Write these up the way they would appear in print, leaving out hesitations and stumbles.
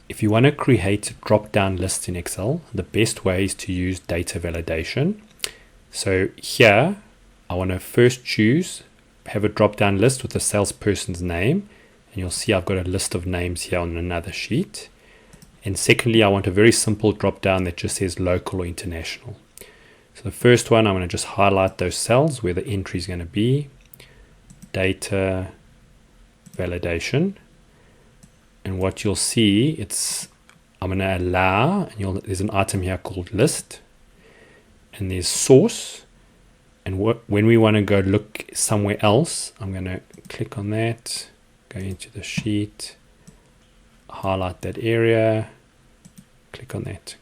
if you want to create drop-down lists in Excel, the best way is to use data validation. So here, I want to first have a drop-down list with the salesperson's name. And you'll see I've got a list of names here on another sheet. And secondly, I want a very simple drop-down that just says local or international. So the first one, I'm going to just highlight those cells where the entry is going to be. Data validation. And what you'll see, I'm going to allow, and there's an item here called list. And there's source. And when we want to go look somewhere else, I'm going to click on that, go into the sheet, highlight that area, click on that.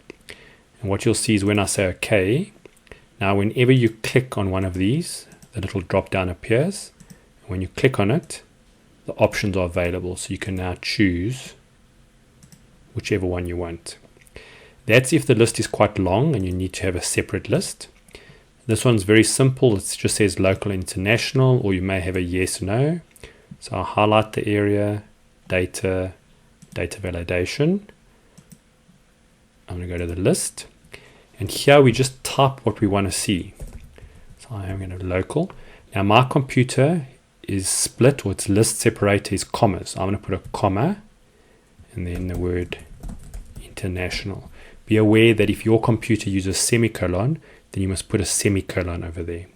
And what you'll see is when I say OK, now whenever you click on one of these, the little drop down appears. And when you click on it, the options are available. So you can now choose whichever one you want. That's if the list is quite long and you need to have a separate list. This one's very simple. It just says local, international, or you may have a yes or no. So I'll highlight the area, data validation. I'm going to go to the list. And here we just type what we want to see. So I am going to local. Now my computer is split, or its list separator is commas. I'm going to put a comma and then the word international. Be aware that if your computer uses semicolon, then you must put a semicolon over there.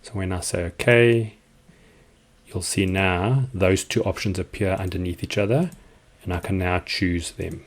So when I say OK, you'll see now those two options appear underneath each other, and I can now choose them.